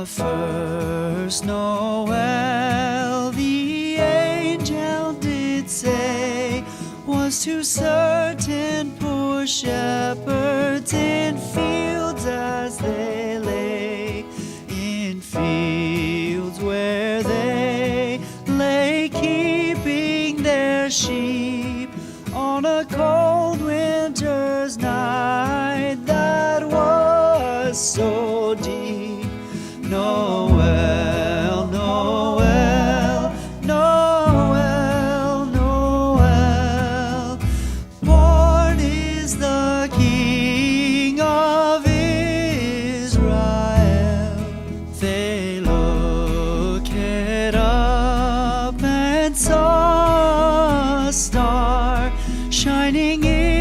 The first Noel, the angel did say, was to certain poor shepherds in fields as they lay, in fields where they lay keeping their sheep on a cold winter's night that was so deep. Noel, Noel, Noel, Noel, born is the King of Israel. They looked up and saw a star shining in